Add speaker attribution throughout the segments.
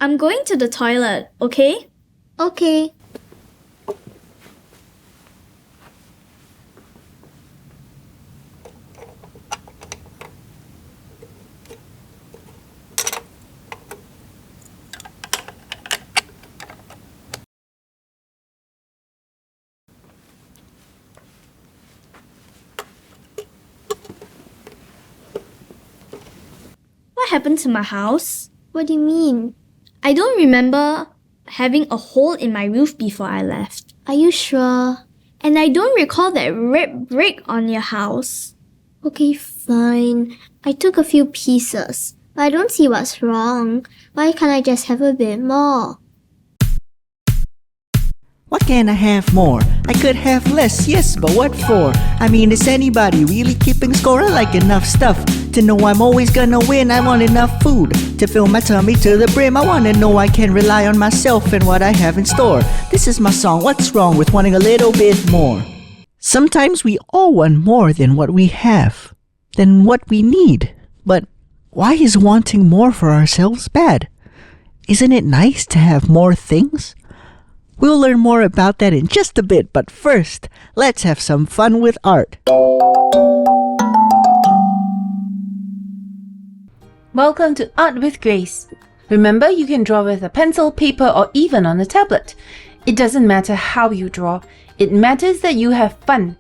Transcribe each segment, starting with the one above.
Speaker 1: I'm going to the toilet, okay?
Speaker 2: Okay.
Speaker 1: What happened to my house?
Speaker 2: What do you mean?
Speaker 1: I don't remember having a hole in my roof before I left.
Speaker 2: Are you sure?
Speaker 1: And I don't recall that red brick on your house.
Speaker 2: Okay, fine. I took a few pieces, but I don't see what's wrong. Why can't I just have a bit more?
Speaker 3: What can I have more? I could have less, yes, but what for? I mean, is anybody really keeping score? I like enough stuff to know I'm always gonna win. I want enough food to fill my tummy to the brim. I wanna know I can rely on myself and what I have in store. This is my song, what's wrong with wanting a little bit more? Sometimes we all want more than what we have, than what we need. But why is wanting more for ourselves bad? Isn't it nice to have more things? We'll learn more about that in just a bit, but first, let's have some fun with art.
Speaker 4: Welcome to Art with Grace. Remember, you can draw with a pencil, paper, or even on a tablet. It doesn't matter how you draw, it matters that you have fun.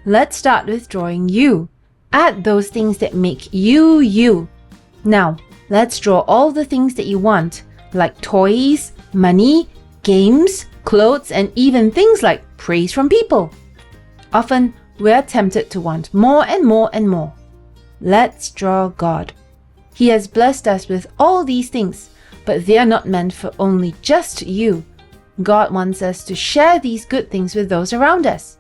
Speaker 4: Let's start with drawing you. Add those things that make you, you. Now, let's draw all the things that you want, like toys, money, games, clothes, and even things like praise from people. Often, we're tempted to want more and more and more. Let's draw God. He has blessed us with all these things, but they are not meant for only just you. God wants us to share these good things with those around us.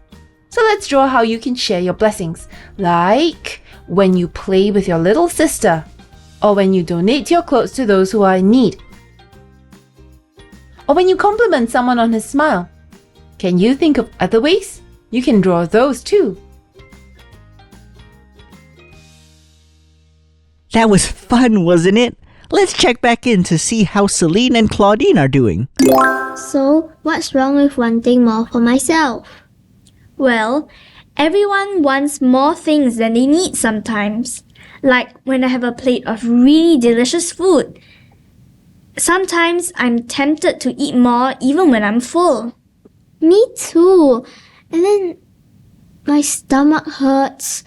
Speaker 4: So let's draw how you can share your blessings, like when you play with your little sister, or when you donate your clothes to those who are in need, or when you compliment someone on his smile. Can you think of other ways? You can draw those too.
Speaker 3: That was fun, wasn't it? Let's check back in to see how Celine and Claudine are doing.
Speaker 2: So, what's wrong with wanting more for myself?
Speaker 1: Well, everyone wants more things than they need sometimes. Like when I have a plate of really delicious food. Sometimes I'm tempted to eat more even when I'm full.
Speaker 2: Me too. And then my stomach hurts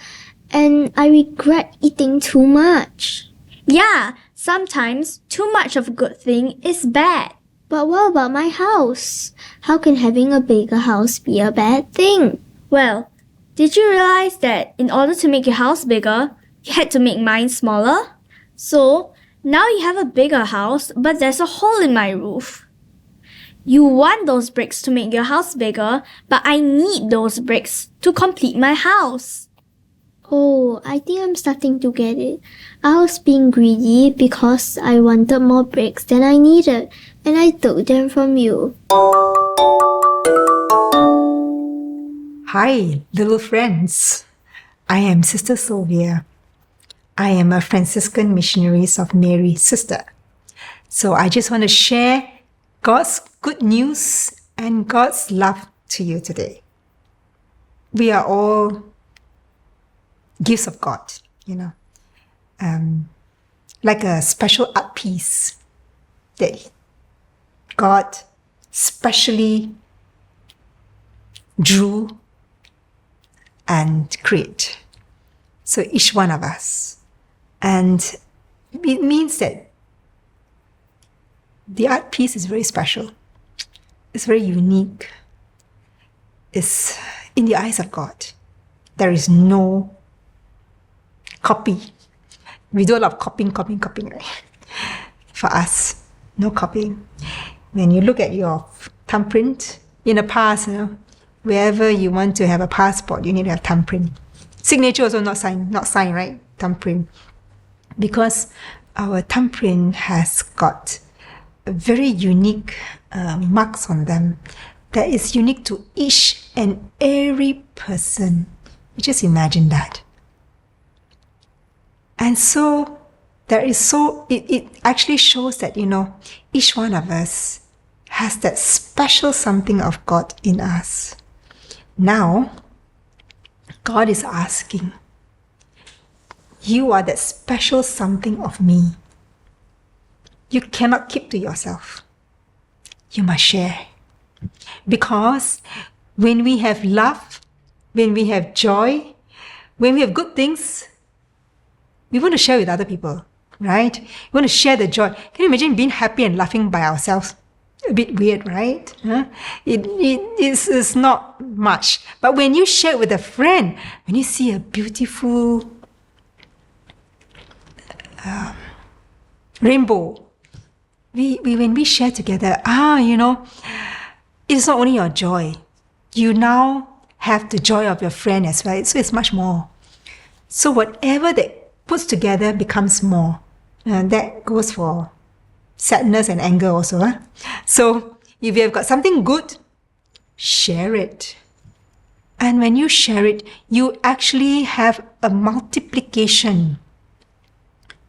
Speaker 2: and I regret eating too much.
Speaker 1: Yeah, sometimes too much of a good thing is bad.
Speaker 2: But what about my house? How can having a bigger house be a bad thing?
Speaker 1: Well, did you realize that in order to make your house bigger, you had to make mine smaller? So, now you have a bigger house, but there's a hole in my roof. You want those bricks to make your house bigger, but I need those bricks to complete my house.
Speaker 2: Oh, I think I'm starting to get it. I was being greedy because I wanted more bricks than I needed, and I took them from you.
Speaker 5: Hi, little friends. I am Sister Sylvia. I am a Franciscan Missionaries of Mary sister. So I just want to share God's good news and God's love to you today. We are all gifts of God, like a special art piece that God specially drew and created. So each one of us. And it means that the art piece is very special. It's very unique. It's in the eyes of God. There is no copy. We do a lot of copying, right? For us, no copying. When you look at your thumbprint, in the past, wherever you want to have a passport, you need to have thumbprint. Signature also not sign, right? Thumbprint. Because our thumbprint has got very unique marks on them that is unique to each and every person. You just imagine that. And so it actually shows that, each one of us has that special something of God in us. Now, God is asking, you are that special something of me. You cannot keep to yourself. You must share. Because when we have love, when we have joy, when we have good things, we want to share with other people, right? We want to share the joy. Can you imagine being happy and laughing by ourselves? A bit weird, right? It is not much. But when you share with a friend, when you see a beautiful rainbow, when we share together, it's not only your joy. You now have the joy of your friend as well. So it's much more. So whatever that puts together becomes more. And that goes for sadness and anger also. So if you have got something good, share it. And when you share it, you actually have a multiplication.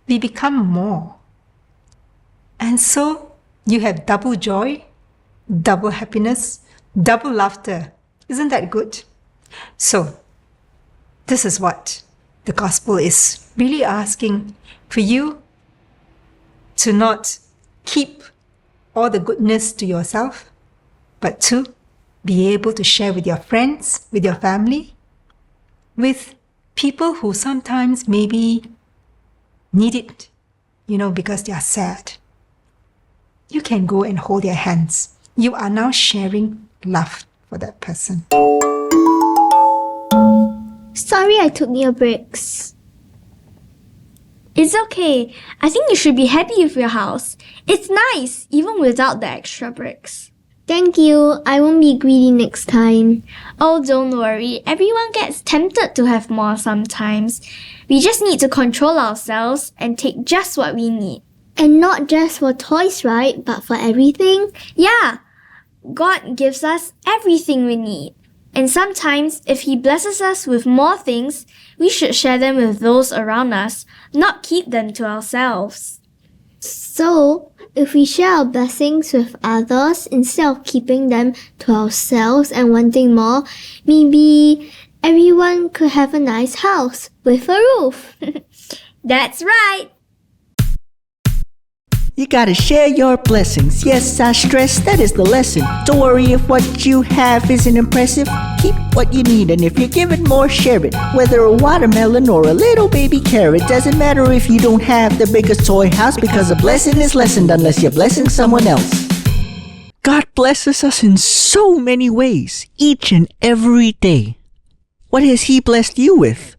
Speaker 5: We become more. And so you have double joy, double happiness, double laughter. Isn't that good? So this is what the gospel is really asking for you, to not keep all the goodness to yourself, but to be able to share with your friends, with your family, with people who sometimes maybe need it, because they are sad. You can go and hold their hands. You are now sharing love for that person.
Speaker 2: Sorry I took your bricks.
Speaker 1: It's okay. I think you should be happy with your house. It's nice, even without the extra bricks.
Speaker 2: Thank you. I won't be greedy next time.
Speaker 1: Oh, don't worry. Everyone gets tempted to have more sometimes. We just need to control ourselves and take just what we need.
Speaker 2: And not just for toys, right? But for everything?
Speaker 1: Yeah. God gives us everything we need. And sometimes, if He blesses us with more things, we should share them with those around us, not keep them to ourselves.
Speaker 2: So, if we share our blessings with others instead of keeping them to ourselves and wanting more, maybe everyone could have a nice house with a roof.
Speaker 1: That's right.
Speaker 3: You gotta share your blessings. Yes, I stress that is the lesson. Don't worry if what you have isn't impressive. Keep what you need, and if you're given more, share it. Whether a watermelon or a little baby carrot, doesn't matter if you don't have the biggest toy house, because a blessing is lessened unless you're blessing someone else. God blesses us in so many ways, each and every day. What has He blessed you with?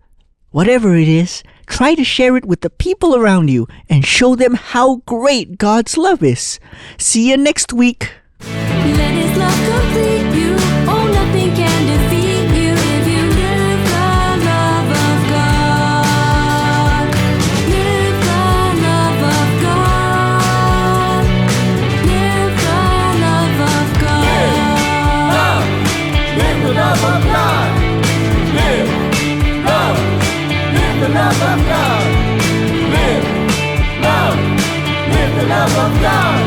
Speaker 3: Whatever it is, try to share it with the people around you and show them how great God's love is. See you next week.
Speaker 6: Let His love complete you. Oh, nothing can defeat you if you live the love of God. Live the love of God. Live the love of God.
Speaker 7: Live the love of God. Live love. Live the love of God. Live love. Live the love of God.